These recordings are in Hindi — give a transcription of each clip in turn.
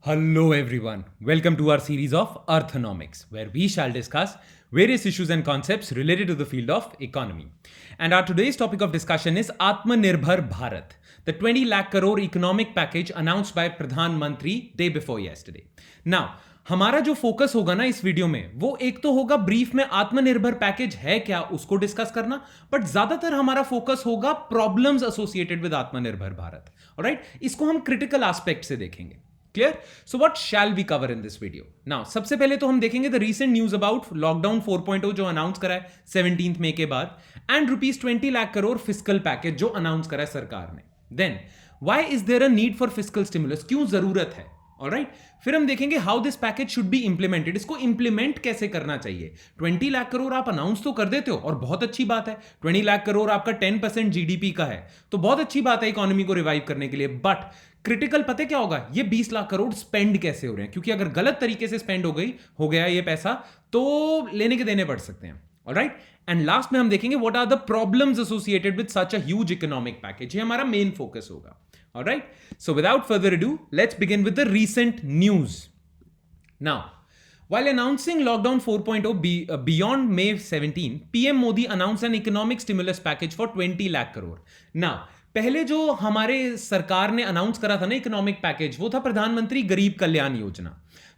Hello, everyone. Welcome to our series of Earthonomics, where we shall discuss various issues and concepts related to the field of economy. And our today's topic of discussion is Atmanirbhar Bharat, the 20 lakh crore economic package announced by Pradhan Mantri day before yesterday. Now, हमारा जो फोकस होगा ना इस वीडियो में वो एक तो होगा ब्रीफ में आत्मनिर्भर पैकेज है क्या उसको डिस्कस करना, बट ज्यादातर हमारा फोकस होगा प्रॉब्लम्स एसोसिएटेड विद आत्मनिर्भर भारत. ऑलराइट, इसको हम क्रिटिकल एस्पेक्ट से देखेंगे. Clear? So what shall we cover in this video? Now सबसे पहले तो हम देखेंगे the recent news about lockdown 4.0 जो अनाउंस करा है 17 मई के बाद, and ₹20 lakh crore fiscal package जो अनाउंस करा है सरकार ने. Then why is there a need for fiscal stimulus, क्यों जरूरत है. ऑलराइट, फिर हम देखेंगे how this package should be implemented, इसको इंप्लीमेंट कैसे करना चाहिए. 20 लाख करोड़ आप अनाउंस तो कर देते हो और बहुत अच्छी बात है. 20 लाख करोड़ आपका 10% जीडीपी का है तो बहुत अच्छी बात है इकोनॉमी को रिवाइव करने के लिए, बट क्रिटिकल पता क्या होगा, ये 20 लाख करोड़ स्पेंड कैसे हो रहे हैं, क्योंकि अगर गलत तरीके से स्पेंड हो गया ये पैसा तो लेने के देने पड़ सकते हैं. ऑलराइट, एंड लास्ट में हम देखेंगे what are the problems associated with such a huge economic package. ये हमारा मेन फोकस होगा. Alright, so without further ado, let's begin with the recent news. Now, while announcing Lockdown 4.0 beyond May 17, PM Modi announced an economic stimulus package for 20 lakh crore. Now, पहले जो हमारे सरकार ने अनाउंस करा था ना इकोनॉमिक पैकेज, वो था प्रधानमंत्री गरीब कल्याण योजना.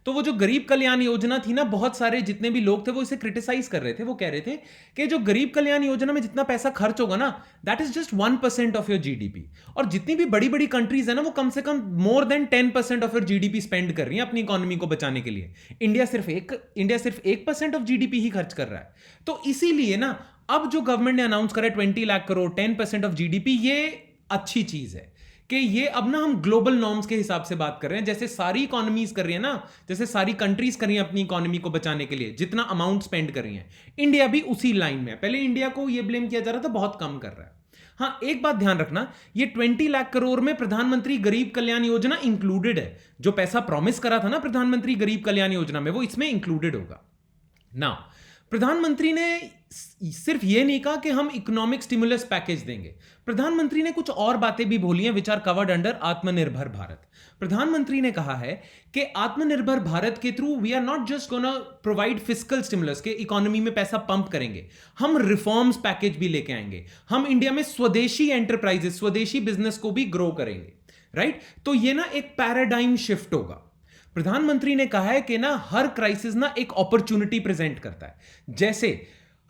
तो वो जो गरीब कल्याण योजना थी ना, बहुत सारे जितने भी लोग थे वो इसे क्रिटिसाइज कर रहे थे. वो कह रहे थे कि जो गरीब कल्याण योजना में जितना पैसा खर्च होगा ना, that is just 1% of your GDP. और जितनी भी बड़ी बड़ी कंट्रीज है ना, वो कम से कम more than 10% of your GDP spend कर रही है अपनी इकोनॉमी को बचाने के लिए. इंडिया सिर्फ 1% ऑफ जीडीपी ही खर्च कर रहा है. तो इसीलिए ना अब जो गवर्नमेंट ने अनाउंस करा है 20 लाख करोड़ 10% ऑफ जीडीपी, ये अच्छी चीज है कि ये अब ना हम ग्लोबल नॉर्म्स के हिसाब से बात कर रहे हैं. जैसे सारी इकोनॉमीज कर रही है ना, जैसे सारी कंट्रीज कर रही हैं अपनी इकोनॉमी को बचाने के लिए जितना अमाउंट स्पेंड कर रही हैं, इंडिया भी उसी लाइन में है. पहले इंडिया को ये ब्लेम किया जा रहा था बहुत कम कर रहा है. हाँ, एक बात ध्यान रखना, ये 20 लाख करोड़ में प्रधानमंत्री गरीब कल्याण योजना इंक्लूडेड है. जो पैसा प्रॉमिस करा था ना प्रधानमंत्री गरीब कल्याण योजना में, वो इसमें इंक्लूडेड होगा. नाउ प्रधानमंत्री ने सिर्फ ये नहीं कहा कि हम इकोनॉमिक स्टिमुलस पैकेज देंगे, प्रधानमंत्री ने कुछ और बातें भी बोली हैं विच आर कवर्ड अंडर आत्मनिर्भर भारत. प्रधानमंत्री ने कहा है कि आत्मनिर्भर भारत के through we are not just gonna provide fiscal stimulus के इकोनॉमी में पैसा पंप करेंगे, हम रिफॉर्म्स पैकेज भी लेके आएंगे. हम इंडिया में स्वदेशी एंटरप्राइजेस, स्वदेशी बिजनेस को भी ग्रो करेंगे. राइट, तो ये ना एक पैराडाइम शिफ्ट होगा. प्रधानमंत्री ने कहा है कि ना हर क्राइसिस ना एक अपॉर्चुनिटी प्रेजेंट करता है. जैसे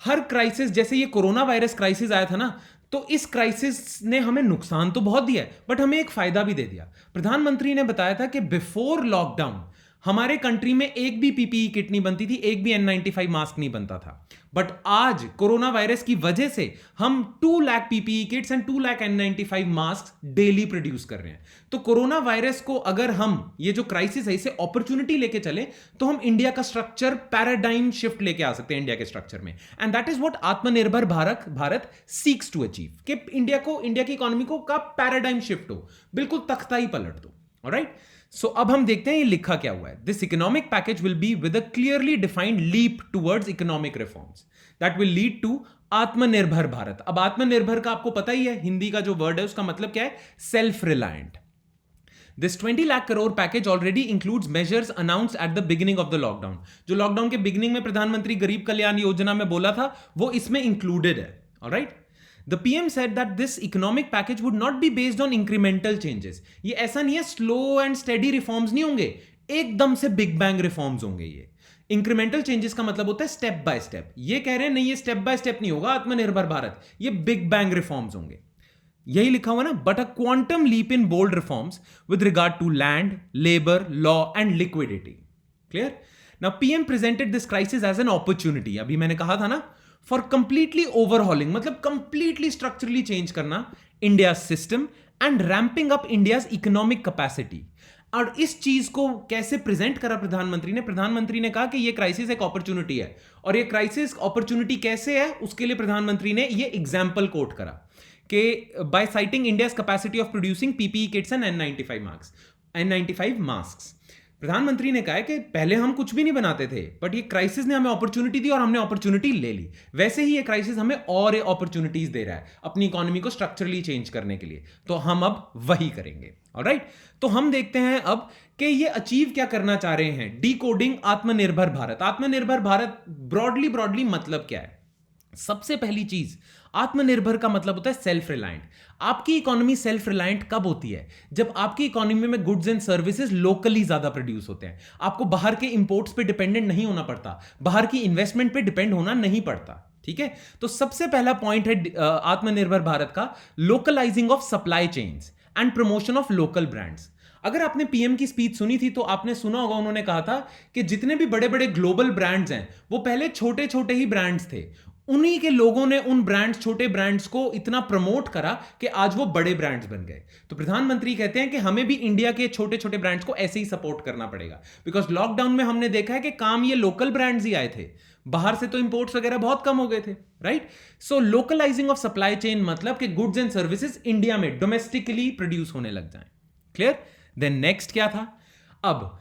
हर क्राइसिस, जैसे ये कोरोना वायरस क्राइसिस आया था ना, तो इस क्राइसिस ने हमें नुकसान तो बहुत दिया है बट हमें एक फायदा भी दे दिया. प्रधानमंत्री ने बताया था कि बिफोर लॉकडाउन हमारे कंट्री में एक भी पीपीई किट नहीं बनती थी, एक भी N95 मास्क नहीं बनता था. बट आज कोरोना वायरस की वजह से हम 2 lakh PPE kits and 2 lakh N95 mask daily produce कर रहे हैं. तो कोरोना वायरस को अगर हम ये जो क्राइसिस है इसे अपॉर्चुनिटी लेके चले तो हम इंडिया का स्ट्रक्चर पैराडाइम शिफ्ट लेके आ सकते हैं इंडिया के स्ट्रक्चर में. एंड दैट इज व्हाट आत्मनिर्भर भारत सीक्स टू अचीव, कि इंडिया की इकोनॉमी को का पैराडाइम शिफ्ट हो, बिल्कुल तख्ता ही पलट दो. ऑलराइट, सो अब हम देखते हैं ये लिखा क्या हुआ है. This economic package will be with a clearly defined leap towards economic reforms that will lead to Aatmanirbhar Bharat. अब आत्मनिर्भर का आपको पता ही है, हिंदी का जो वर्ड है उसका मतलब क्या है, self reliant. This 20 lakh crore package already includes measures announced at the beginning of the lockdown. जो लॉकडाउन के बिगिनिंग में प्रधानमंत्री गरीब कल्याण योजना में बोला था वो इसमें इंक्लूडेड है. Alright, The PM said that this economic package would not be based on incremental changes. ये ऐसा नहीं है स्लो एंड स्टेडी रिफॉर्म्स नहीं होंगे, एकदम से बिग बैंग रिफॉर्म्स होंगे. ये इंक्रीमेंटल चेंजेस का मतलब होता है स्टेप बाय स्टेप. ये कह रहे हैं नहीं, ये स्टेप बाय स्टेप नहीं होगा आत्मनिर्भर भारत, ये बिग बैंग रिफॉर्म्स होंगे. यही लिखा हुआ ना, but a quantum leap in bold reforms with regard to land, labour, law and liquidity. Clear? Now PM presented this crisis as an opportunity. अभी मैंने कहा था ना, फॉर कंप्लीटली ओवरहॉलिंग, मतलब कंप्लीटली स्ट्रक्चरली चेंज करना India system and ramping up India's economic capacity. और इस चीज को कैसे प्रेजेंट करा प्रधानमंत्री ने? प्रधानमंत्री ने कहा कि ये क्राइसिस एक अपॉर्चुनिटी है, और ये क्राइसिस अपॉर्चुनिटी कैसे है उसके लिए प्रधानमंत्री ने ये एग्जाम्पल कोट करा कि by citing India's capacity of producing PPE kits and N95 mask. प्रधानमंत्री ने कहा है कि पहले हम कुछ भी नहीं बनाते थे, बट ये क्राइसिस ने हमें अपॉर्चुनिटी दी और हमने अपॉर्चुनिटी ले ली। वैसे ही ये क्राइसिस हमें और अपॉर्चुनिटीज दे रहा है अपनी इकोनॉमी को स्ट्रक्चरली चेंज करने के लिए, तो हम अब वही करेंगे। ऑलराइट, तो हम देखते हैं अब कि ये अचीव क्या करना चाह रहे हैं। डीकोडिंग आत्मनिर्भर भारत। आत्मनिर्भर भारत ब्रॉडली मतलब क्या है? सबसे पहली चीज, आत्मनिर्भर का मतलब होता है सेल्फ रिलायंट। आपकी इकोनॉमी सेल्फ रिलायंट कब होती है? जब आपकी इकोनॉमी में गुड्स एंड सर्विसेज लोकली ज्यादा प्रोड्यूस होते हैं। आपको बाहर के इंपोर्ट्स पे डिपेंडेंट नहीं होना पड़ता, बाहर की इन्वेस्टमेंट पे डिपेंड होना नहीं पड़ता। ठीक है, तो सबसे पहला पॉइंट है आत्मनिर्भर भारत का, localising of supply chains and promotion of local brands. अगर आपने पीएम की स्पीच सुनी थी तो आपने सुना होगा, उन्होंने कहा था कि जितने भी बड़े बड़े ग्लोबल ब्रांड्स हैं वो पहले छोटे छोटे ही ब्रांड्स थे। उन्हीं के लोगों ने उन ब्रांड्स, छोटे ब्रांड्स को इतना प्रमोट करा कि आज वो बड़े ब्रांड्स बन गए। तो प्रधानमंत्री कहते हैं कि हमें भी इंडिया के छोटे छोटे ब्रांड्स को ऐसे ही सपोर्ट करना पड़ेगा, बिकॉज लॉकडाउन में हमने देखा है कि काम ये लोकल ब्रांड्स ही आए थे, बाहर से तो इंपोर्ट्स वगैरह बहुत कम हो गए थे। Right, so localising of supply chain मतलब कि गुड्स एंड सर्विसेज इंडिया में डोमेस्टिकली प्रोड्यूस होने लग जाएं। क्लियर? देन नेक्स्ट क्या था? अब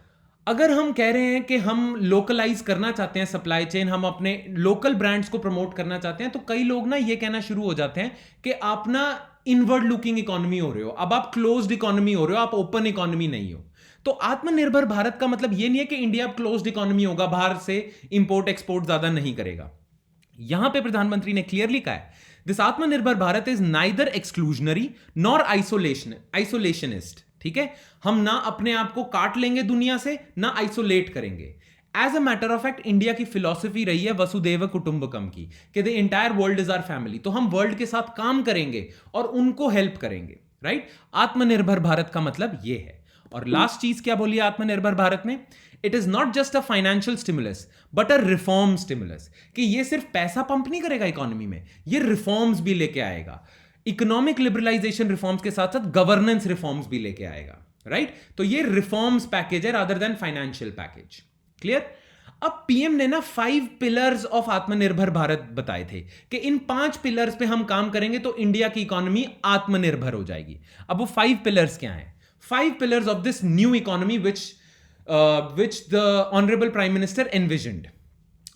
अगर हम कह रहे हैं कि हम लोकलाइज करना चाहते हैं सप्लाई चेन, हम अपने लोकल ब्रांड्स को प्रमोट करना चाहते हैं, तो कई लोग ना ये कहना शुरू हो जाते हैं कि आप ना इनवर्ड लुकिंग इकोनॉमी हो रहे हो, अब आप क्लोज्ड इकोनॉमी हो रहे हो, आप ओपन इकोनॉमी नहीं हो। तो आत्मनिर्भर भारत का मतलब ये नहीं है कि इंडिया क्लोज्ड इकोनॉमी होगा, बाहर से इंपोर्ट एक्सपोर्ट ज्यादा नहीं करेगा। यहां पे प्रधानमंत्री ने क्लियरली कहा है, दिस आत्मनिर्भर Bharat is neither exclusionary nor isolationist. ठीक है, हम ना अपने आप को काट लेंगे दुनिया से, ना आइसोलेट करेंगे। As a matter of fact India की फिलॉसफी रही है वसुदेव कुटुंबकम की, कि the entire world is our family. तो हम वर्ल्ड के साथ काम करेंगे और उनको हेल्प करेंगे। राइट, आत्मनिर्भर भारत का मतलब यह है। और लास्ट चीज क्या बोली आत्मनिर्भर भारत में? It is not just a financial stimulus but a reform stimulus, कि ये सिर्फ पैसा पंप नहीं करेगा इकोनॉमी में, ये रिफॉर्म्स भी लेके आएगा। इकोनॉमिक लिबरलाइजेशन रिफॉर्म्स के साथ साथ गवर्नेंस रिफॉर्म्स भी लेके आएगा। राइट, तो ये रिफॉर्म्स पैकेज है rather than financial package. Clear? अब पीएम ने ना 5 पिलर्स ऑफ आत्मनिर्भर भारत बताए थे कि इन 5 पिलर्स पे हम काम करेंगे तो इंडिया की इकोनॉमी आत्मनिर्भर हो जाएगी। अब वो 5 पिलर्स क्या हैं? 5 pillars of this new economy which the honorable prime minister envisioned.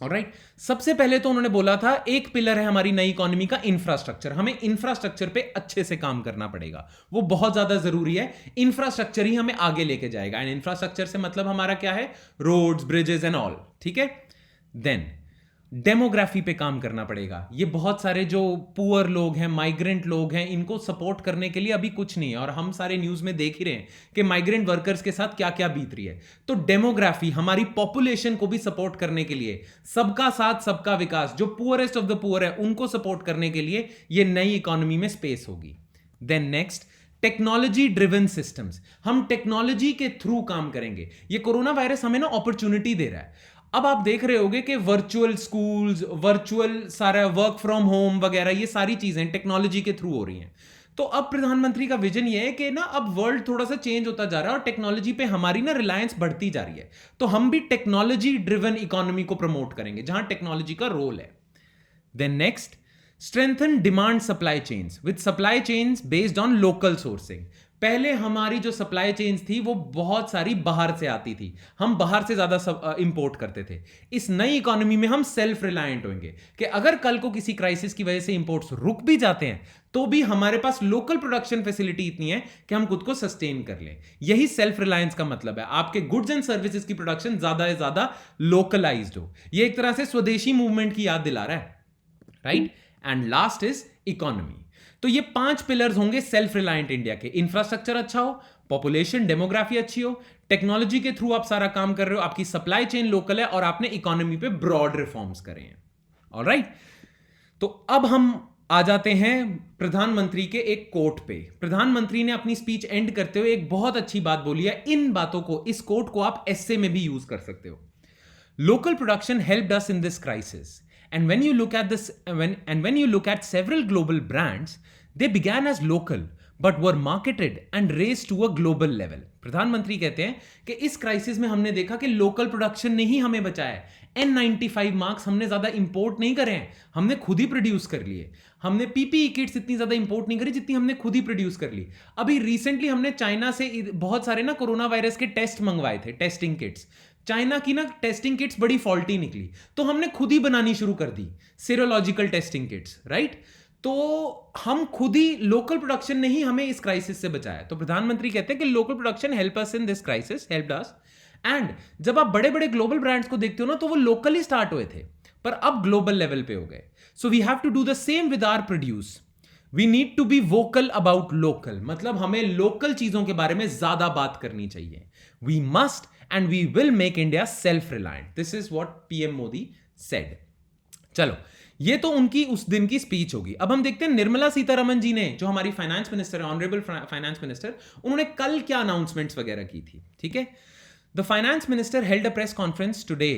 Alright, सबसे पहले तो उन्होंने बोला था एक पिलर है हमारी नई इकोनॉमी का इंफ्रास्ट्रक्चर। हमें इंफ्रास्ट्रक्चर पे अच्छे से काम करना पड़ेगा, वो बहुत ज्यादा जरूरी है। इंफ्रास्ट्रक्चर ही हमें आगे लेके जाएगा। एंड इंफ्रास्ट्रक्चर से मतलब हमारा क्या है? Roads, bridges and all. ठीक है, देन डेमोग्राफी पे काम करना पड़ेगा। ये बहुत सारे जो पुअर लोग हैं, माइग्रेंट लोग हैं, इनको सपोर्ट करने के लिए अभी कुछ नहीं है, और हम सारे न्यूज में देख ही रहे हैं कि माइग्रेंट वर्कर्स के साथ क्या क्या बीत रही है। तो डेमोग्राफी, हमारी पॉपुलेशन को भी सपोर्ट करने के लिए, सबका साथ सबका विकास, जो पुअरेस्ट ऑफ द पुअर है उनको सपोर्ट करने के लिए ये नई इकोनॉमी में स्पेस होगी। Then next, technology driven systems. हम टेक्नोलॉजी के थ्रू काम करेंगे। ये कोरोना वायरस हमें ना अपॉर्चुनिटी दे रहा है। अब आप देख रहे होगे कि वर्चुअल स्कूल्स, वर्चुअल सारा वर्क फ्रॉम होम वगैरह, ये सारी चीजें टेक्नोलॉजी के थ्रू हो रही हैं। तो अब प्रधानमंत्री का विजन ये है कि ना अब वर्ल्ड थोड़ा सा चेंज होता जा रहा है और टेक्नोलॉजी पे हमारी ना रिलायंस बढ़ती जा रही है। तो हम भी टेक्नोलॉजी ड्रिवन इकोनॉमी को प्रमोट करेंगे जहां टेक्नोलॉजी का रोल है। Then next, strengthen demand supply chains with supply chains based on local sourcing. पहले हमारी जो सप्लाई चेन्स थी वो बहुत सारी बाहर से आती थी, हम बाहर से ज्यादा इंपोर्ट करते थे। इस नई इकोनॉमी में हम सेल्फ रिलायंट होंगे कि अगर कल को किसी क्राइसिस की वजह से इंपोर्ट्स रुक भी जाते हैं तो भी हमारे पास लोकल प्रोडक्शन फैसिलिटी इतनी है कि हम खुद को सस्टेन कर लें। यही सेल्फ रिलायंस का मतलब है, आपके गुड्स एंड सर्विसेज की प्रोडक्शन ज्यादा से ज्यादा लोकलाइज्ड हो। ये एक तरह से स्वदेशी मूवमेंट की याद दिला रहा है। Right, and last is economy. तो ये 5 पिलर्स होंगे सेल्फ रिलायंट इंडिया के। इंफ्रास्ट्रक्चर अच्छा हो, पॉपुलेशन डेमोग्राफी अच्छी हो, टेक्नोलॉजी के थ्रू आप सारा काम कर रहे हो, आपकी सप्लाई चेन लोकल है, और आपने इकोनॉमी पे ब्रॉड रिफॉर्म्स करे हैं। ऑलराइट, तो अब हम आ जाते हैं प्रधानमंत्री के एक कोट पे। प्रधानमंत्री ने अपनी स्पीच एंड करते हुए एक बहुत अच्छी बात बोली है। इन बातों को, इस कोट को आप एस्से में भी यूज कर सकते हो। Local production helped us in this crisis, and when you look at several global brands, they began as local but were marketed and raised to a global level. प्रधानमंत्री कहते हैं कि इस क्राइसिस में हमने देखा कि लोकल प्रोडक्शन ने ही हमें बचाया है. N95 मार्क्स हमने ज्यादा इंपोर्ट नहीं करे हैं, हमने खुद ही प्रोड्यूस कर लिए. हमने पीपीई किट्स इतनी ज्यादा इंपोर्ट नहीं करी जितनी हमने खुद ही प्रोड्यूस कर ली. अभी रिसेंटली हमने चाइना से बहुत सारे ना कोरोना वायरस के टेस्ट मंगवाए थे, टेस्टिंग किट्स. चाइना की ना टेस्टिंग किट्स बड़ी फॉल्टी निकली, तो हमने खुद ही बनानी शुरू कर दी सीरोलॉजिकल टेस्टिंग किट्स, राइट. तो हम खुद ही, लोकल प्रोडक्शन ने ही हमें इस क्राइसिस से बचाया. तो प्रधानमंत्री कहते हैं कि local production help us in this crisis, helped us. And जब आप बड़े बड़े ग्लोबल ब्रांड्स को देखते हो ना, तो वो लोकली स्टार्ट हुए थे पर अब ग्लोबल लेवल पे हो गए. So we have to do the same with our produce. We need to be vocal about local, मतलब हमें लोकल चीजों के बारे में ज्यादा बात करनी चाहिए. We must and we will make India self reliant. This is what PM Modi said. चलो, ये तो उनकी उस दिन की स्पीच होगी. अब हम देखते हैं निर्मला सीतारमण जी ने, जो हमारी फाइनेंस मिनिस्टर है, ऑनरेबल फाइनेंस मिनिस्टर, उन्होंने कल क्या अनाउंसमेंट्स वगैरह की थी. ठीक है, the finance minister held a press conference today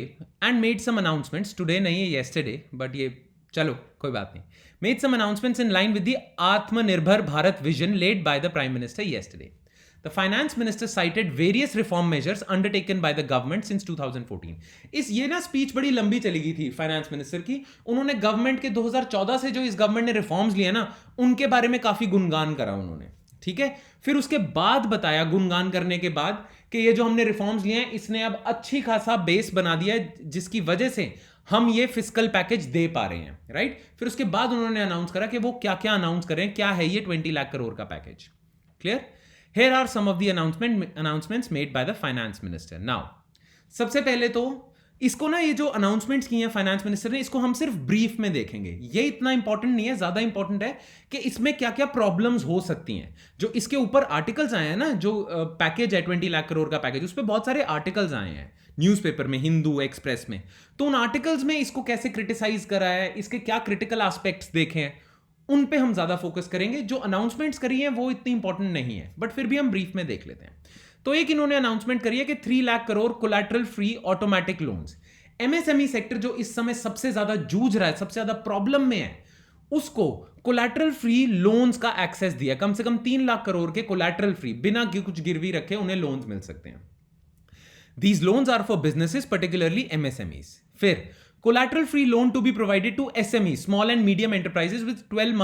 and made some announcements. Today नहीं है, येस्टरडे, बट ये चलो कोई बात नहीं. Made some announcements in line with the आत्मनिर्भर Bharat vision led by the prime minister yesterday. The finance minister cited various reform measures undertaken by the government since 2014. इस ये ना स्पीच बड़ी लंबी चली गई थी फाइनेंस मिनिस्टर की. उन्होंने गवर्नमेंट के 2014 से जो इस गवर्नमेंट ने रिफॉर्म्स लिए ना, उनके बारे में काफी गुणगान करा उन्होंने. ठीक है, फिर उसके बाद बताया, गुणगान करने के बाद, कि ये जो हमने रिफॉर्म्स लिए हैं, इसने अब अच्छी खासा बेस बना दिया है, जिसकी वजह से हम ये फिस्कल पैकेज दे पा रहे हैं, राइट. फिर उसके बाद उन्होंने अनाउंस करा कि वो क्या क्या अनाउंस करें, क्या है ये 20 लाख करोड़ का package. Clear. Here are some of the announcements made by the finance minister. Now, सबसे पहले तो इसको ना, ये जो अनाउंसमेंट्स की हैं फाइनेंस मिनिस्टर ने, इसको हम सिर्फ ब्रीफ में देखेंगे. ये इतना इंपॉर्टेंट नहीं है, ज्यादा इंपॉर्टेंट है कि इसमें क्या क्या प्रॉब्लम्स हो सकती हैं. जो इसके ऊपर आर्टिकल्स आए हैं ना, जो पैकेज है 20 लाख करोड़ का पैकेज, उस पर बहुत सारे आर्टिकल्स आए हैं न्यूज़पेपर में, हिंदू एक्सप्रेस में. तो उन आर्टिकल्स में इसको कैसे क्रिटिसाइज करा है, इसके क्या क्रिटिकल एस्पेक्ट्स देखे हैं, उन पे हम ज्यादा फोकस करेंगे. जो अनाउंसमेंट्स करी हैं वो इतनी इंपॉर्टेंट नहीं है, बट फिर भी हम ब्रीफ में देख लेते हैं. तो एक इन्होंने अनाउंसमेंट करी है कि 3 lakh crore collateral free automatic loans. MSME sector जो इस समय सबसे ज्यादा जूझ रहा है, सबसे ज्यादा प्रॉब्लम में है, उसको कोलैटरल फ्री लोन्स का एक्सेस दिया. कम से कम 3 लाख करोड़ के कोलैटरल फ्री, बिना कुछ गिरवी रखे उन्हें लोन्स मिल सकते हैं. These loans are for businesses, particularly MSMEs. फिर collateral free loan to be provided to SMEs, small and medium enterprises, with 12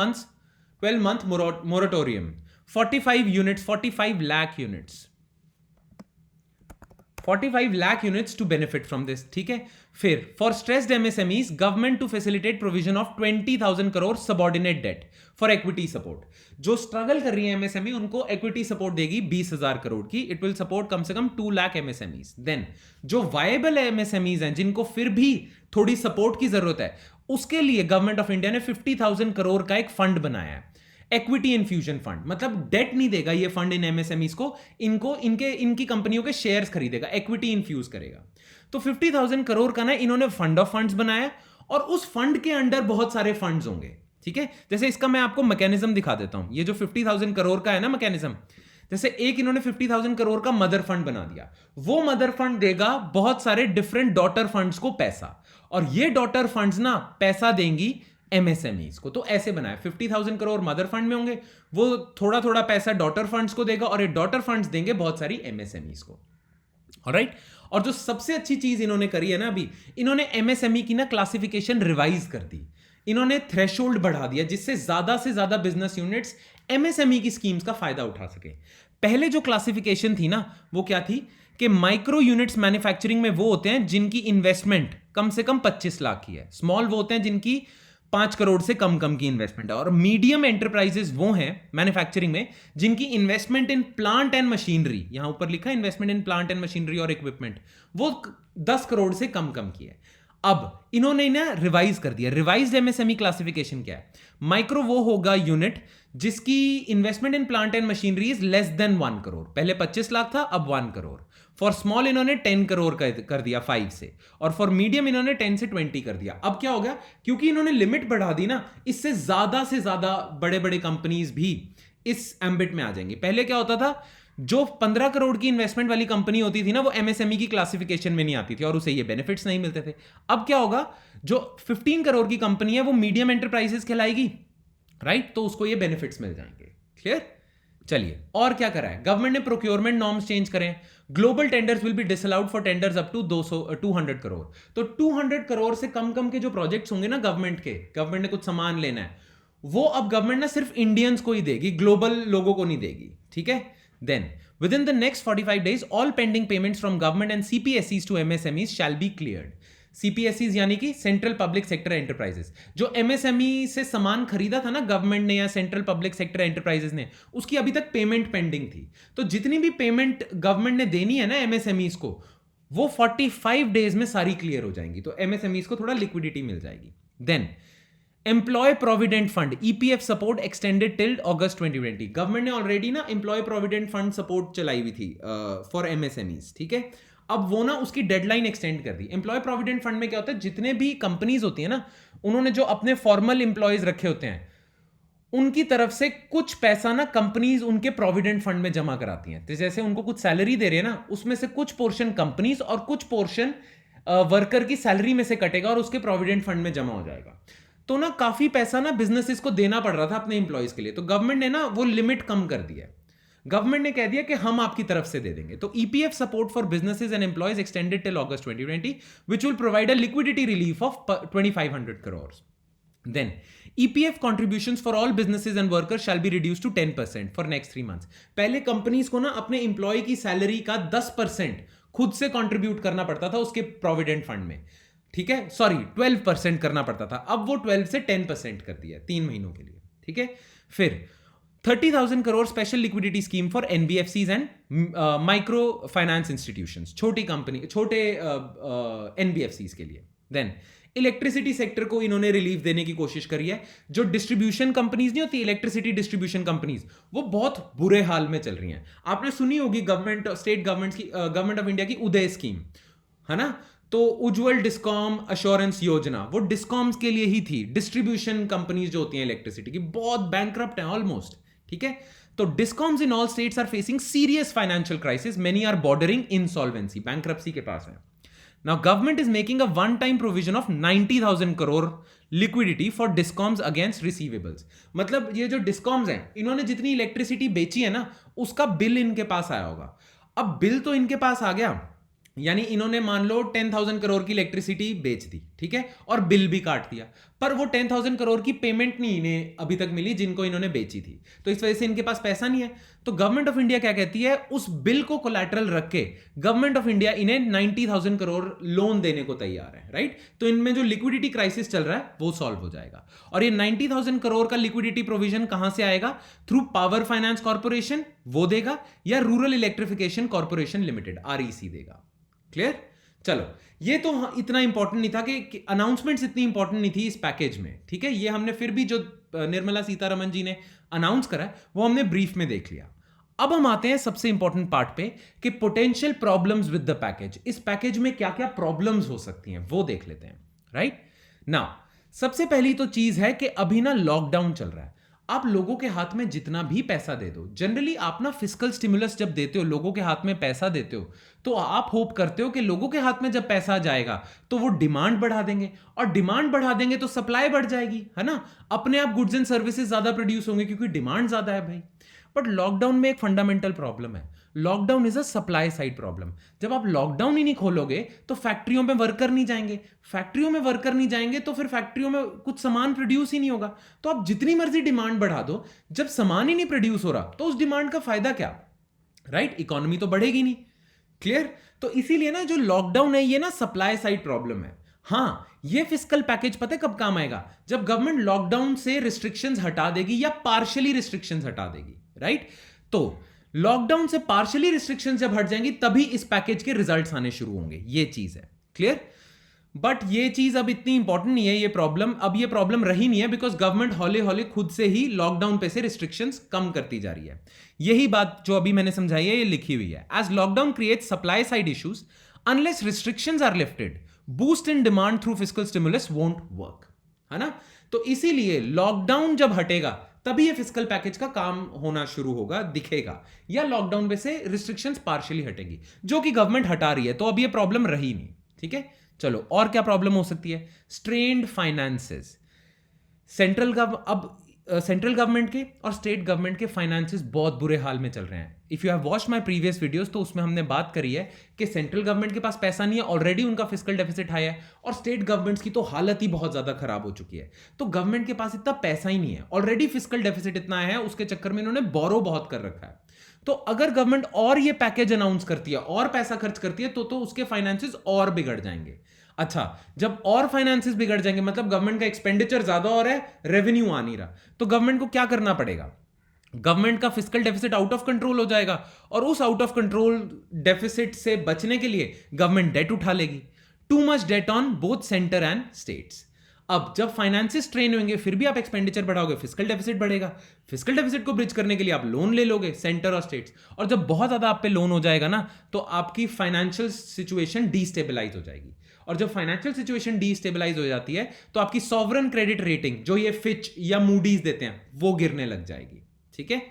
month moratorium. 45 units, 45 lakh units. 45 lakh units to benefit from this. ठीक है. फिर for stressed MSMEs, government to facilitate provision of 20,000 crore subordinate debt for equity support. जो स्ट्रगल कर रही है MSME, उनको equity support देगी 20,000 करोड़ की. It will support कम से कम 2 लाख MSMEs. Then जो viable MSMEs हैं, जिनको फिर भी थोड़ी सपोर्ट की जरूरत है, उसके लिए गवर्नमेंट ऑफ इंडिया ने 50,000 करोड़ का एक फंड बनाया है, इक्विटी इन्फ्यूजन फंड. मतलब डेट नहीं देगा ये फंड इन एमएसएमईज को, इनकी कंपनियों के शेयर्स खरीदेगा, इक्विटी इन्फ्यूज करेगा. तो 50,000 करोड़ का ना इन्होंने फंड ऑफ फंड्स बनाया, और उस फंड के अंडर बहुत सारे फंड्स होंगे. ठीक है, जैसे इसका मैं आपको मैकेनिज्म दिखा देता हूं. ये जो 50,000 करोड़ का है ना मैकेनिज्म, जैसे एक इन्होंने 50,000 करोड़ का मदर फंड बना दिया. वो मदर फंड देगा बहुत सारे डिफरेंट डॉटर फंड्स को पैसा, और ये डॉटर फंड्स ना पैसा देंगी एमएसएमईज को. तो ऐसे बनाया, 50,000 करोड़ मदर फंड में होंगे, वो थोड़ा थोड़ा पैसा डॉटर फंड्स को देगा, और ये डॉटर फंड्स देंगे बहुत सारी एमएसएमईज को. ऑलराइट. और जो सबसे अच्छी चीज इन्होंने करी है ना, अभी इन्होंने एमएसएमई की ना क्लासिफिकेशन रिवाइज कर दी. इन्होंने थ्रेशोल्ड बढ़ा दिया, जिससे से ज्यादा बिजनेस यूनिट्स एमएसएमई की स्कीम्स का फायदा उठा सके. पहले जो क्लासिफिकेशन थी ना, वो क्या थी कि माइक्रो यूनिट्स मैन्युफैक्चरिंग में वो होते हैं जिनकी इन्वेस्टमेंट कम से कम 25 लाख की है. स्मॉल वो होते हैं जिनकी 5 करोड़ से कम की इन्वेस्टमेंट है. और मीडियम एंटरप्राइजेस वो हैं मैन्युफैक्चरिंग में जिनकी investment in plant and machinery, यहां ऊपर लिखा है investment in plant and machinery और इक्विपमेंट, वो 10 करोड़ से कम की है. अब इन्होंने ना रिवाइज कर दिया. रिवाइज्ड एमएसएमई क्लासिफिकेशन क्या है? माइक्रो वो होगा यूनिट जिसकी investment in plant and machinery is less than 1 crore. पहले 25 लाख था, अब 1 करोड़. फॉर स्मॉल इन्होंने 10 करोड़ कर दिया 5 से, और फॉर मीडियम इन्होंने 10 से 20 कर दिया. अब क्या हो गया, क्योंकि इन्होंने लिमिट बढ़ा दी ना, इससे ज्यादा बड़े बड़े कंपनीज भी इस एम्बिट में आ जाएंगी. पहले क्या होता था, जो 15 करोड़ की इन्वेस्टमेंट वाली कंपनी होती थी ना, वो एमएसएमई की क्लासिफिकेशन में नहीं आती थी और उसे ये बेनिफिट्स नहीं मिलते थे. अब क्या होगा, जो 15 करोड़ की कंपनी है वो मीडियम एंटरप्राइजेस कहलाएगी, राइट. तो उसको ये बेनिफिट्स मिल जाएंगे. क्लियर. चलिए, और क्या करा है गवर्नमेंट ने? प्रोक्योरमेंट नॉर्म्स चेंज करें। Global tenders will be disallowed for tenders up to 200 crore. तो 200 करोड़ से कम कम के जो प्रोजेक्ट्स होंगे ना गवर्नमेंट के, गवर्नमेंट ने कुछ सामान लेना है, वो अब गवर्नमेंट ना सिर्फ इंडियंस को ही देगी, ग्लोबल लोगों को नहीं देगी, ठीक है? Then within the next 45 days all pending payments from government and CPSEs to MSMEs shall be cleared. CPSEs यानी कि सेंट्रल पब्लिक सेक्टर एंटरप्राइजेस। जो MSME से सामान खरीदा था ना गवर्नमेंट ने या सेंट्रल पब्लिक सेक्टर एंटरप्राइजेस ने, उसकी अभी तक पेमेंट पेंडिंग थी। तो जितनी भी पेमेंट गवर्नमेंट ने देनी है ना MSMEs को, वो 45 डेज में सारी क्लियर हो जाएंगी। तो MSMEs को थोड़ा लिक्विडिटी मिल जाएगी। Then employ provident fund EPF support extended till August 2020। Government ने ऑलरेडी ना एम्प्लॉय प्रोविडेंट फंड सपोर्ट चलाई हुई थी फॉर MSMEs, ठीक है? अब वो ना उसकी डेडलाइन एक्सटेंड कर दी। एम्प्लॉय प्रोविडेंट फंड में क्या होता है, जितने भी कंपनीज होती है ना, उन्होंने जो अपने फॉर्मल एम्प्लॉयज रखे होते हैं, उनकी तरफ से कुछ पैसा ना कंपनीज उनके प्रोविडेंट फंड में जमा कराती हैं। तो जैसे उनको कुछ सैलरी दे रहे हैं ना, उसमें से कुछ पोर्शन कंपनीज और कुछ पोर्शन वर्कर की सैलरी में से कटेगा और उसके प्रोविडेंट फंड में जमा हो जाएगा। तो ना काफी पैसा ना बिजनेसेस को देना पड़ रहा था अपने एम्प्लॉयज के लिए। तो गवर्नमेंट ने ना वो लिमिट कम कर दिया। गवर्नमेंट ने कह दिया कि हम आपकी तरफ से दे देंगे। तो EPF support for businesses and employees extended till August 2020 which will provide a liquidity relief of 2500 crore. Then, EPF contributions for all businesses and workers shall be reduced to 10% for next 3 months. पहले कंपनीज को ना अपने एम्प्लॉय की सैलरी का 10% खुद से कंट्रीब्यूट करना पड़ता था उसके प्रोविडेंट फंड में, ठीक है? सॉरी, 12% करना पड़ता था। अब वो 12 से 10% कर दिया 3 महीनों के लिए, ठीक है? फिर 30,000 crore special liquidity scheme for NBFCs and micro finance institutions, छोटी कंपनी, छोटे NBFCs के लिए। देन इलेक्ट्रिसिटी सेक्टर को इन्होंने रिलीफ देने की कोशिश करी है। जो डिस्ट्रीब्यूशन कंपनीज नहीं होती, इलेक्ट्रिसिटी डिस्ट्रीब्यूशन कंपनीज, वो बहुत बुरे हाल में चल रही हैं। आपने सुनी होगी गवर्नमेंट, स्टेट गवर्नमेंट की, गवर्नमेंट ऑफ इंडिया की उदय स्कीम, है ना? तो उज्जवल डिस्कॉम अश्योरेंस योजना, वो डिस्कॉम्स के लिए ही थी। डिस्ट्रीब्यूशन कंपनीज जो होती हैं इलेक्ट्रिसिटी की, बहुत बैंकरप्ट हैं ऑलमोस्ट, ठीक है? तो discoms in all states are facing serious financial crisis, many are bordering insolvency, bankruptcy के पास है। Now, government is making a one-time provision of 90,000 crore liquidity for discoms against receivables. मतलब ये जो discoms हैं, इन्होंने जितनी इलेक्ट्रिसिटी बेची है ना, उसका बिल इनके पास आया होगा। अब बिल तो इनके पास आ गया, यानी इन्होंने मान लो 10,000 करोड़ की इलेक्ट्रिसिटी बेच दी, ठीक है? और बिल भी काट दिया, पर वो 10,000 करोड़ की पेमेंट नहीं इन्हें अभी तक मिली जिनको इन्होंने बेची थी। तो इस वजह से इनके पास पैसा नहीं है। तो गवर्नमेंट ऑफ इंडिया क्या कहती है, उस बिल को कोलैटरल रख के गवर्नमेंट ऑफ इंडिया इन्हें 90,000 करोड़ लोन देने को तैयार है, राइट? तो इनमें जो लिक्विडिटी क्राइसिस चल रहा है वो सॉल्व हो जाएगा। और ये 90,000 करोड़ का लिक्विडिटी प्रोविजन कहां से आएगा? थ्रू पावर फाइनेंस कॉर्पोरेशन, वो देगा, या rural electrification corporation limited, REC देगा। क्लियर? चलो, ये तो इतना इंपॉर्टेंट नहीं था कि अनाउंसमेंट्स इतनी इंपॉर्टेंट नहीं थी इस पैकेज में, ठीक है? ये हमने फिर भी जो निर्मला सीतारमण जी ने अनाउंस करा वो हमने ब्रीफ में देख लिया। अब हम आते हैं सबसे इंपॉर्टेंट पार्ट पे कि potential problems with the package. इस पैकेज में क्या क्या प्रॉब्लम्स हो सकती हैं वो देख लेते हैं, राइट? नाउ, सबसे पहली तो चीज है कि अभी ना लॉकडाउन चल रहा है। आप लोगों के हाथ में जितना भी पैसा दे दो, जनरली आप ना फिस्कल स्टिमुलस जब देते हो, लोगों के हाथ में पैसा देते हो, तो आप होप करते हो कि लोगों के हाथ में जब पैसा जाएगा तो वो डिमांड बढ़ा देंगे, और डिमांड बढ़ा देंगे तो सप्लाई बढ़ जाएगी, है ना? अपने आप गुड्स एंड सर्विसेज ज्यादा प्रोड्यूस होंगे क्योंकि डिमांड ज्यादा है भाई। बट लॉकडाउन में एक फंडामेंटल प्रॉब्लम है। Lockdown is a supply side problem. जब आप लॉकडाउन ही नहीं खोलोगे तो फैक्ट्रियों में वर्कर नहीं जाएंगे, फैक्ट्रियों में वर्कर नहीं जाएंगे तो फिर फैक्ट्रियों में कुछ सामान प्रोड्यूस ही नहीं होगा। तो आप जितनी मर्जी डिमांड बढ़ा दो, जब सामान ही नहीं प्रोड्यूस हो रहा तो उस डिमांड का फायदा क्या, राइट? इकोनॉमी तो बढ़ेगी नहीं। क्लियर? तो इसीलिए ना जो लॉकडाउन है ये ना सप्लाई साइड प्रॉब्लम है। हाँ, ये फिस्कल पैकेज पता है कब काम आएगा? जब गवर्नमेंट लॉकडाउन से रिस्ट्रिक्शंस हटा देगी या पार्शियली रिस्ट्रिक्शंस हटा देगी, राइट? तो लॉकडाउन से पार्शियली रिस्ट्रिक्शंस जब हट जाएंगी तभी इस पैकेज के रिजल्ट्स आने शुरू होंगे। ये चीज है, क्लियर? बट ये चीज अब इतनी इंपॉर्टेंट नहीं है, ये प्रॉब्लम रही नहीं है, बिकॉज गवर्नमेंट हौले हौले खुद से ही लॉकडाउन पे से रिस्ट्रिक्शंस कम करती जा रही है। यही बात जो अभी मैंने समझाई है ये लिखी हुई है। As lockdown creates supply side issues, unless restrictions are lifted, boost in demand through fiscal stimulus won't work, है ना? तो इसीलिए लॉकडाउन जब हटेगा तभी ये फिस्कल पैकेज का काम होना शुरू होगा, दिखेगा, या लॉकडाउन पे से रिस्ट्रिक्शंस पार्शियली हटेगी, जो कि गवर्नमेंट हटा रही है। तो अब ये प्रॉब्लम रही नहीं, ठीक है? चलो, और क्या प्रॉब्लम हो सकती है? Strained finances. सेंट्रल गवर्नमेंट, अब सेंट्रल गवर्नमेंट के और स्टेट गवर्नमेंट के फाइनेंसेस बहुत बुरे हाल में चल रहे हैं. If you have watched my previous videos तो उसमें हमने बात करी है कि सेंट्रल गवर्नमेंट के पास पैसा नहीं है, ऑलरेडी उनका फिस्कल डेफिसिट हाई है, और स्टेट गवर्नमेंट्स की तो हालत ही बहुत ज्यादा खराब हो चुकी है. तो गवर्नमेंट के पास इतना पैसा ही नहीं है, ऑलरेडी फिस्कल डेफिसिट इतना है, उसके चक्कर में इन्होंने बोरो बहुत कर रखा है. तो अगर गवर्नमेंट और ये पैकेज अनाउंस करती है और पैसा खर्च करती है तो उसके फाइनेंसेस और बिगड़ जाएंगे. अच्छा, जब और फाइनेंसेस बिगड़ जाएंगे मतलब गवर्नमेंट का एक्सपेंडिचर ज्यादा हो रहा है, रेवेन्यू आ नहीं रहा, तो गवर्नमेंट को क्या करना पड़ेगा? गवर्नमेंट का fiscal deficit out of control हो जाएगा, और उस आउट ऑफ कंट्रोल डेफिसिट से बचने के लिए गवर्नमेंट डेट उठा लेगी. Too much debt on both centre and states. अब जब फाइनेंसेस स्ट्रेन होंगे फिर भी आप एक्सपेंडिचर बढ़ाओगे, फिस्कल डेफिसिट बढ़ेगा. फिस्कल डेफिसिट को ब्रिज करने के लिए आप लोन ले लोगे, सेंटर और स्टेट्स, और जब बहुत ज्यादा आप पे लोन हो जाएगा ना तो आपकी फाइनेंशियल सिचुएशन डीस्टेबलाइज हो जाएगी. और जब फाइनेंशियल सिचुएशन डीस्टेबलाइज हो जाती है तो आपकी सॉवरन क्रेडिट रेटिंग जो ये फिच या मूडीज देते हैं वो गिरने लग जाएगी. ठीक है.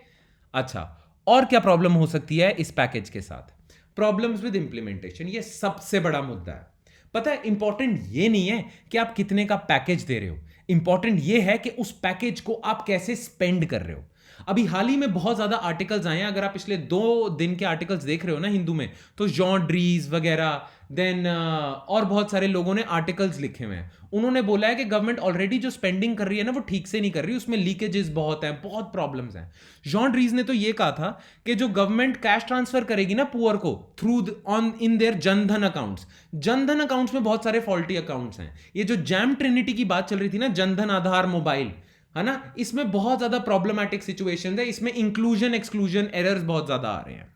अच्छा, और क्या प्रॉब्लम हो सकती है इस पैकेज के साथ? प्रॉब्लम्स विद इंप्लीमेंटेशन, ये सबसे बड़ा मुद्दा है. पता है, इंपॉर्टेंट ये नहीं है कि आप कितने का पैकेज दे रहे हो, इंपॉर्टेंट ये है कि उस पैकेज को आप कैसे स्पेंड कर रहे हो. अभी हाल ही में बहुत ज्यादा आर्टिकल्स आए हैं, अगर आप पिछले 2 दिन के आर्टिकल्स देख रहे हो ना हिंदू में, तो जॉन ड्रीज वगैरह देन और बहुत सारे लोगों ने आर्टिकल्स लिखे हुए हैं. उन्होंने बोला है कि गवर्नमेंट ऑलरेडी जो स्पेंडिंग कर रही है ना वो ठीक से नहीं कर रही, उसमें लीकेजेस बहुत हैं, बहुत प्रॉब्लम्स हैं. जॉन ड्रीज ने तो ये कहा था कि जो गवर्नमेंट कैश ट्रांसफर करेगी ना पुअर को through on in their Jan Dhan accounts, Jan Dhan accounts में बहुत सारे फॉल्टी अकाउंट्स हैं. ये जो जैम ट्रिनिटी की बात चल रही थी ना, जनधन आधार मोबाइल, है ना, इसमें बहुत ज्यादा प्रॉब्लमैटिक सिचुएशन है, इसमें इंक्लूजन एक्सक्लूजन एरर्स बहुत ज्यादा आ रहे हैं.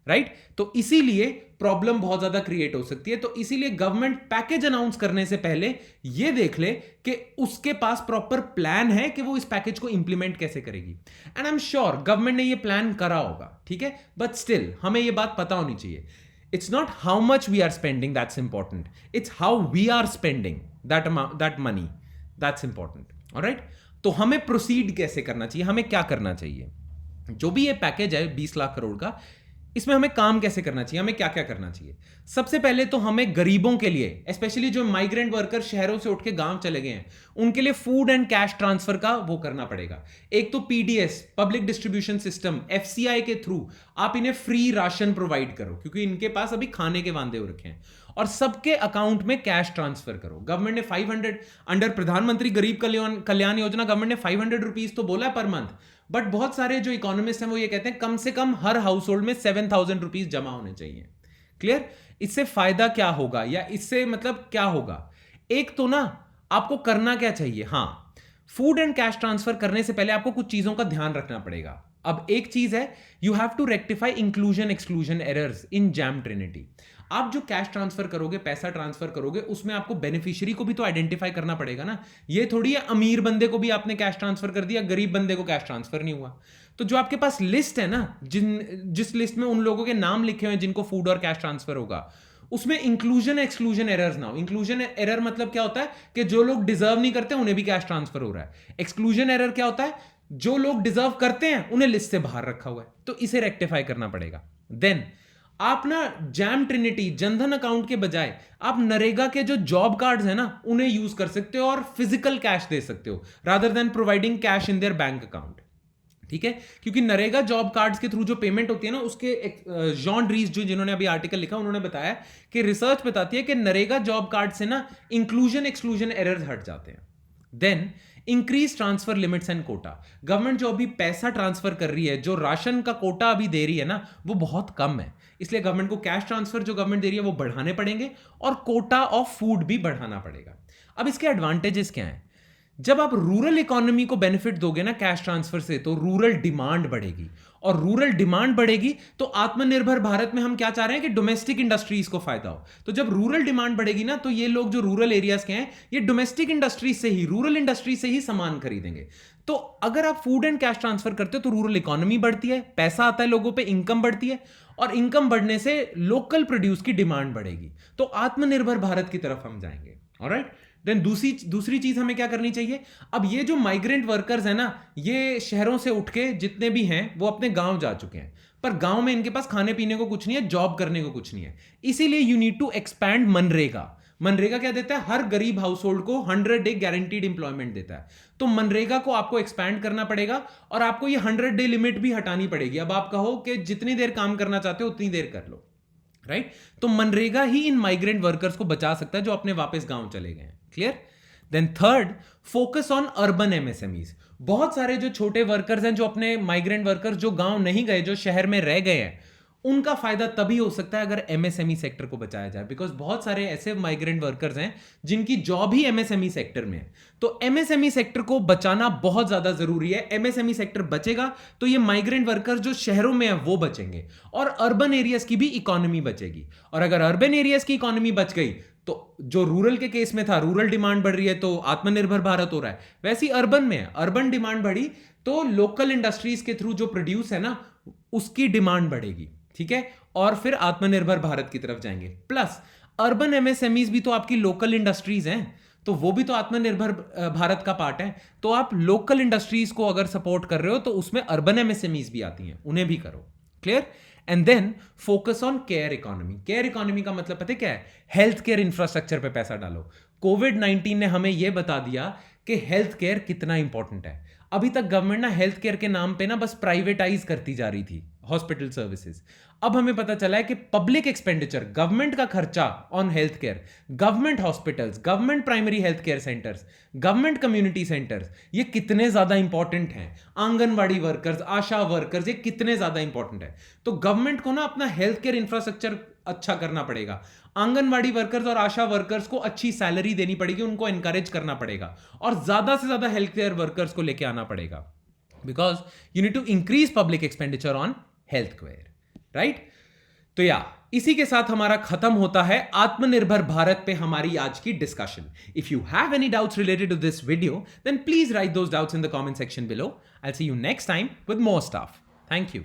राइट. तो इसीलिए प्रॉब्लम बहुत ज्यादा क्रिएट हो सकती है. तो इसीलिए गवर्नमेंट पैकेज अनाउंस करने से पहले यह देख ले कि उसके पास प्रॉपर प्लान है कि वो इस पैकेज को इंप्लीमेंट कैसे करेगी. And I am sure government ने ये प्लान करा होगा. ठीक है. बट स्टिल हमें ये बात पता होनी चाहिए. It's not how much we are spending that's important. It's how we are spending that amount, that money. That's important. All right? तो हमें प्रोसीड कैसे करना चाहिए, हमें क्या करना चाहिए? जो भी ये पैकेज है 20 लाख करोड़ का, इसमें हमें काम कैसे करना चाहिए, हमें क्या क्या करना चाहिए? सबसे पहले तो हमें गरीबों के लिए, स्पेशली जो माइग्रेंट वर्कर शहरों से उठ के गांव चले गए हैं, उनके लिए फूड एंड कैश ट्रांसफर का वो करना पड़ेगा. एक तो PDS, public distribution system, FCI के थ्रू आप इन्हें फ्री राशन प्रोवाइड करो, क्योंकि इनके पास अभी खाने के वांदे हो रखे हैं, और सबके अकाउंट में कैश ट्रांसफर करो. गवर्नमेंट ने 500 अंडर प्रधानमंत्री गरीब कल्याण योजना, गवर्नमेंट ने 500 रुपीज तो बोला है पर मंथ, बट बहुत सारे जो इकोनॉमिस्ट हैं वो ये कहते हैं कम से कम हर हाउस होल्ड में 7,000 रुपीज जमा होने चाहिए. क्लियर. इससे फायदा क्या होगा, या इससे मतलब क्या होगा? एक तो ना आपको करना क्या चाहिए, हाँ, फूड एंड कैश ट्रांसफर करने से पहले आपको कुछ चीजों का ध्यान रखना पड़ेगा. अब एक चीज है, you have to rectify inclusion exclusion errors in JAM trinity. आप जो कैश ट्रांसफर करोगे, पैसा ट्रांसफर करोगे, उसमें आपको बेनिफिशियरी को भी तो आइडेंटिफाई करना पड़ेगा ना. ये थोड़ी है अमीर बंदे को भी आपने कैश ट्रांसफर कर दिया, गरीब बंदे को कैश ट्रांसफर नहीं हुआ. तो जो आपके पास लिस्ट है ना, जिस लिस्ट में उन लोगों के नाम लिखे हुए हैं जिनको फूड और कैश ट्रांसफर होगा, उसमें इंक्लूजन एक्सक्लूजन एरर्स ना हो. इंक्लूजन एरर मतलब क्या होता है कि जो लोग डिजर्व नहीं करते उन्हें भी कैश ट्रांसफर हो रहा है. एक्सक्लूजन एरर क्या होता है, जो लोग डिजर्व करते हैं उन्हें लिस्ट से बाहर रखा हुआ है. तो इसे रेक्टिफाई करना पड़ेगा. देन आप ना जैम ट्रिनिटी जनधन अकाउंट के बजाय आप नरेगा के जो जॉब कार्ड्स है ना उन्हें यूज कर सकते हो और फिजिकल कैश दे सकते हो, rather than providing cash in their bank account. ठीक है. क्योंकि नरेगा जॉब कार्ड्स के थ्रू जो पेमेंट होती है ना, उसके जॉन ड्रीज जो जिन्होंने अभी आर्टिकल लिखा उन्होंने बताया कि रिसर्च बताती है कि नरेगा जॉब कार्ड से ना इंक्लूजन एक्सक्लूजन एरर्स हट जाते हैं. Then increase transfer limits and quota. गवर्नमेंट जो अभी पैसा ट्रांसफर कर रही है, जो राशन का कोटा अभी दे रही है ना, वो बहुत कम है. इसलिए गवर्नमेंट को कैश ट्रांसफर जो गवर्नमेंट दे रही है वो बढ़ाने पड़ेंगे, और कोटा ऑफ फूड भी बढ़ाना पड़ेगा. अब इसके एडवांटेजेस क्या हैं? जब आप रूरल इकोनॉमी को बेनिफिट दोगे ना कैश ट्रांसफर से, तो रूरल डिमांड बढ़ेगी, और रूरल डिमांड बढ़ेगी तो आत्मनिर्भर भारत में हम क्या चाह रहे हैं कि डोमेस्टिक इंडस्ट्रीज को फायदा हो. तो जब रूरल डिमांड बढ़ेगी ना, तो ये लोग जो रूरल एरियाज के हैं ये डोमेस्टिक इंडस्ट्रीज से ही, रूरल इंडस्ट्री से ही सामान खरीदेंगे. तो अगर आप फूड एंड कैश ट्रांसफर करते हो तो रूरल इकोनॉमी बढ़ती है, पैसा आता है लोगों पे, इनकम बढ़ती है, और इनकम बढ़ने से लोकल प्रोड्यूस की डिमांड बढ़ेगी. तो आत्मनिर्भर भारत की तरफ हम जाएंगे. ऑलराइट. देन दूसरी चीज हमें क्या करनी चाहिए? अब ये जो माइग्रेंट वर्कर्स है ना, ये शहरों से उठ के जितने भी हैं वो अपने गांव जा चुके हैं, पर गांव में इनके पास खाने पीने को कुछ नहीं है, जॉब करने को कुछ नहीं है. इसीलिए यू नीड टू एक्सपैंड मनरेगा. मनरेगा क्या देता है? हर गरीब हाउस होल्ड को 100 डे गारंटीड एम्प्लॉयमेंट देता है। तो मनरेगा को आपको एक्सपैंड करना पड़ेगा और आपको ये 100 डे लिमिट भी हटानी पड़ेगी। अब आप कहो कि जितनी देर काम करना चाहते हो उतनी देर कर लो, राइट? तो मनरेगा ही इन माइग्रेंट वर्कर्स को बचा सकता है जो अपने वापस गांव चले गए हैं। Clear? Then third, focus on urban MSMEs. बहुत सारे जो छोटे वर्कर्स हैं, जो अपने माइग्रेंट वर्कर्स जो गांव नहीं गए, जो शहर में रह गए हैं, उनका फायदा तभी हो सकता है अगर एमएसएमई सेक्टर को बचाया जाए। बिकॉज बहुत सारे ऐसे माइग्रेंट वर्कर्स हैं जिनकी जॉब ही एमएसएमई सेक्टर में है। तो एमएसएमई सेक्टर को बचाना बहुत ज्यादा जरूरी है। एमएसएमई सेक्टर बचेगा तो ये माइग्रेंट वर्कर्स जो शहरों में है वो बचेंगे और अर्बन एरियाज की भी इकोनॉमी बचेगी। और अगर अर्बन एरियाज की इकोनॉमी बच गई तो जो रूरल के केस में था, रूरल डिमांड बढ़ रही है तो आत्मनिर्भर भारत हो रहा है, वैसी अर्बन में है, अर्बन डिमांड बढ़ी तो लोकल इंडस्ट्रीज के थ्रू जो प्रोड्यूस है ना उसकी डिमांड बढ़ेगी। ठीक है? और फिर आत्मनिर्भर भारत की तरफ जाएंगे। प्लस अर्बन एमएसएमईज भी तो आपकी लोकल इंडस्ट्रीज हैं, तो वो भी तो आत्मनिर्भर भारत का पार्ट है। तो आप लोकल इंडस्ट्रीज को अगर सपोर्ट कर रहे हो तो उसमें अर्बन एमएसएमईज भी आती हैं, उन्हें भी करो। Clear? And then focus on care economy. Care economy का मतलब पता है क्या है? हेल्थ केयर इंफ्रास्ट्रक्चर पे पैसा डालो। कोविड-19 ने हमें यह बता दिया कि हेल्थ केयर कितना इंपॉर्टेंट है। अभी तक गवर्नमेंट ना हेल्थ केयर के नाम पे ना बस प्राइवेटाइज करती जा रही थी हॉस्पिटल सर्विसेज। अब हमें पता चला है कि पब्लिक एक्सपेंडिचर, गवर्नमेंट का खर्चा on health care, government hospitals, government primary health care centres, government community centres, ये कितने ज्यादा इंपॉर्टेंट हैं। आंगनवाड़ी वर्कर्स, आशा वर्कर्स, ये कितने ज्यादा इंपॉर्टेंट है। तो गवर्नमेंट को ना अपना हेल्थ केयर इंफ्रास्ट्रक्चर अच्छा करना पड़ेगा। आंगनवाड़ी वर्कर्स और आशा वर्कर्स को अच्छी सैलरी देनी पड़ेगी, उनको एनकरेज करना पड़ेगा और ज्यादा से ज्यादा हेल्थ केयर वर्कर्स को लेके आना पड़ेगा। Because you need to increase public expenditure on health care, right? तो इसी के साथ हमारा खत्म होता है आत्मनिर्भर भारत पे हमारी आज की discussion. If you have any doubts related to this video then please write those doubts in the comment section below. I will see you next time with more stuff. Thank you.